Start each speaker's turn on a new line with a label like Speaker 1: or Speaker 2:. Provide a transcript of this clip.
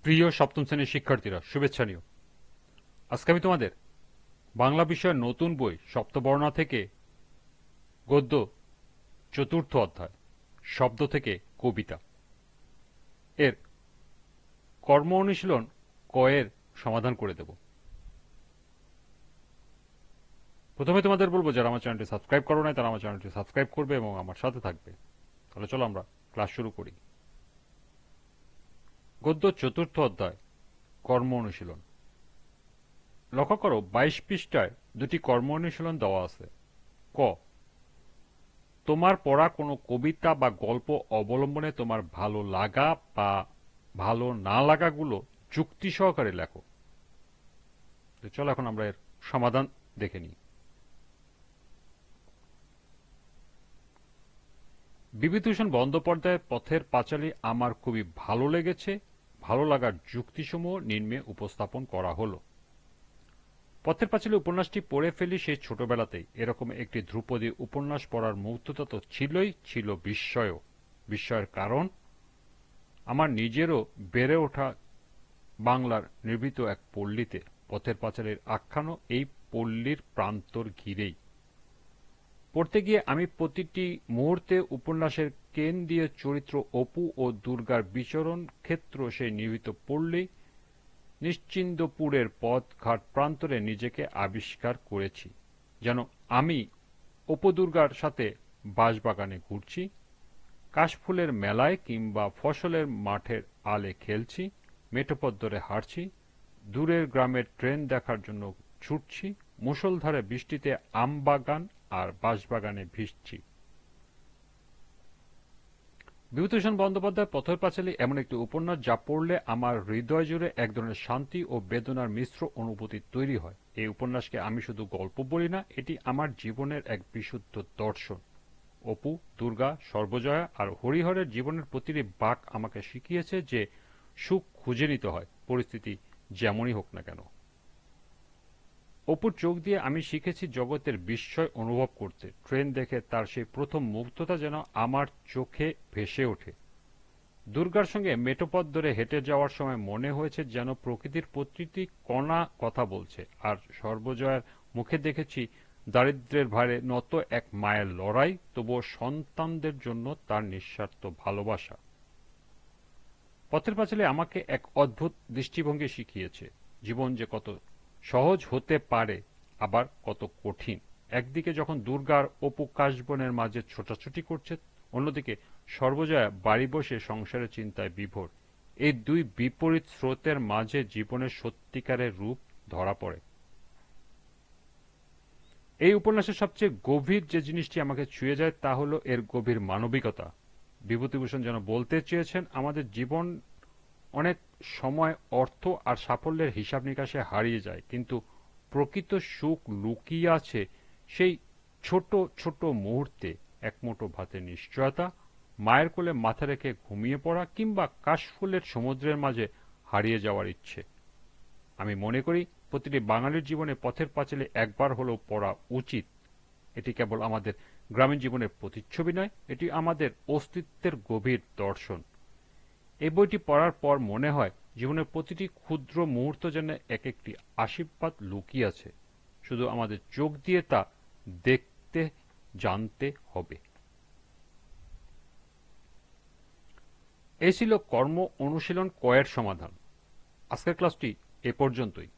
Speaker 1: প্রিয় সপ্তম শ্রেণীর শিক্ষার্থীরা, শুভেচ্ছা নিও। আজকে আমি তোমাদের বাংলা বিষয়ের নতুন বই সপ্তবর্ণা থেকে গদ্য চতুর্থ অধ্যায় শব্দ থেকে কবিতা এর কর্ম অনুশীলন কয়ের সমাধান করে দেব। প্রথমে তোমাদের বলবো, যারা আমার চ্যানেলটি সাবস্ক্রাইব করো নাই তারা আমার চ্যানেলটি সাবস্ক্রাইব করবে এবং আমার সাথে থাকবে। তাহলে চলো আমরা ক্লাস শুরু করি। গদ্য চতুর্থ অধ্যায় কর্ম অনুশীলন। লক্ষ্য করো 22 পৃষ্ঠায় দুটি কর্ম অনুশীলন দেওয়া আছে। ক, তোমার পড়া কোনো কবিতা বা গল্প অবলম্বনে তোমার ভালো লাগা বা ভালো না লাগাগুলো যুক্তি সহকারে লেখো। চলো এখন আমরা এর সমাধান দেখে নিই। বিভূতিভূষণ বন্দ্যোপাধ্যায়ের পথের পাঁচালী আমার খুবই ভালো লেগেছে। ভালো লাগার যুক্তিসমূহ নিম্নে উপস্থাপন করা হলো। পথের পাঁচালী উপন্যাসটি পড়ে ফেলি সেই ছোটবেলাতেই। এরকম একটি ধ্রুপদী উপন্যাস পড়ার মুগ্ধতা তো ছিলই, ছিল বিস্ময়ও। বিস্ময়ের কারণ, আমার নিজেরও বেড়ে ওঠা বাংলার নির্মিত এক পল্লীতে। পথের পাঁচালীর আখ্যানও এই পল্লীর প্রান্তর ঘিরেই। পড়তে গিয়ে আমি প্রতিটি মুহূর্তে উপন্যাসের কেন্দ্রীয় চরিত্র অপু ও দুর্গার বিচরণ ক্ষেত্র সেই নির্মিত পল্লী নিশ্চিন্দপুরের পথ ঘাট প্রান্তরে নিজেকে আবিষ্কার করেছি। যেন আমি অপু দুর্গার সাথে বাঁশবাগানে ঘুরছি, কাশফুলের মেলায় কিংবা ফসলের মাঠের আলে খেলছি, মেঠোপথ ধরে হাঁটছি, দূরের গ্রামের ট্রেন দেখার জন্য ছুটছি, মুষলধারে বৃষ্টিতে আমবাগান আর বাঁশবাগানে ভিজছি। বিভূতিভূষণ বন্দ্যোপাধ্যায় পথের পাঁচালী এমন একটি উপন্যাস যা পড়লে আমার হৃদয় জুড়ে এক ধরনের শান্তি ও বেদনার মিশ্র অনুভূতি তৈরি হয়। এই উপন্যাসকে আমি শুধু গল্প বলি না, এটি আমার জীবনের এক বিশুদ্ধ দর্শন। অপু, দুর্গা, সর্বজয়া আর হরিহরের জীবনের প্রতিটি বাঁক আমাকে শিখিয়েছে যে সুখ খুঁজে নিতে হয়, পরিস্থিতি যেমনই হোক না কেন। অপুর চোখ দিয়ে আমি শিখেছি জগতের বিস্ময় অনুভব করতে। ট্রেন দেখে তার সেই প্রথম মুগ্ধতা যেন আমার চোখে ভেসে ওঠে। দুর্গার সঙ্গে মেঠোপথ ধরে হেঁটে যাওয়ার সময় মনে হয়েছে যেন প্রকৃতির প্রতিটি কণা কথা বলছে। আর সর্বজয়ার মুখে দেখেছি দারিদ্র্যের ভারে নত এক মায়ের লড়াই, তবুও সন্তানদের জন্য তার নিঃস্বার্থ ভালোবাসা। পথের পাঁচালী আমাকে এক অদ্ভুত দৃষ্টিভঙ্গি শিখিয়েছে। জীবন যে কত সহজ হতে পারে, আবার কত কঠিন। একদিকে যখন দুর্গার অপু কাশবনের মাঝে ছোটাছুটি করছে, অন্যদিকে সর্বজয়া বাড়ি বসে সংসারের চিন্তায় বিভোর। এই দুই বিপরীত স্রোতের মাঝে জীবনের সত্যিকারের রূপ ধরা পড়ে। এই উপন্যাসের সবচেয়ে গভীর যে জিনিসটি আমাকে ছুঁয়ে যায় তা হলো এর গভীর মানবিকতা। বিভূতিভূষণ যেন বলতে চেয়েছেন, আমাদের জীবন অনেক সময় অর্থ আর সাফল্যের হিসাব নিকাশে হারিয়ে যায়, কিন্তু প্রকৃত সুখ লুকিয়ে আছে সেই ছোট ছোট মুহূর্তে। এক মুঠো ভাতের নিশ্চয়তা, মায়ের কোলে মাথা রেখে ঘুমিয়ে পড়া, কিংবা কাশফুলের সমুদ্রের মাঝে হারিয়ে যাওয়ার ইচ্ছে। আমি মনে করি প্রতিটি বাঙালির জীবনে পথের পাঁচালী একবার হলেও পড়া উচিত। এটি কেবল আমাদের গ্রামীণ জীবনের প্রতিচ্ছবি নয়, এটি আমাদের অস্তিত্বের গভীর দর্শন। এই বইটি পড়ার পর মনে হয় জীবনের প্রতিটি ক্ষুদ্র মুহূর্ত যেন এক একটি আশীর্বাদ লুকিয়ে আছে, শুধু আমাদের চোখ দিয়ে তা দেখতে জানতে হবে। এই ছিল কর্ম অনুশীলন কয়ের সমাধান। আজকের ক্লাসটি এ পর্যন্তই।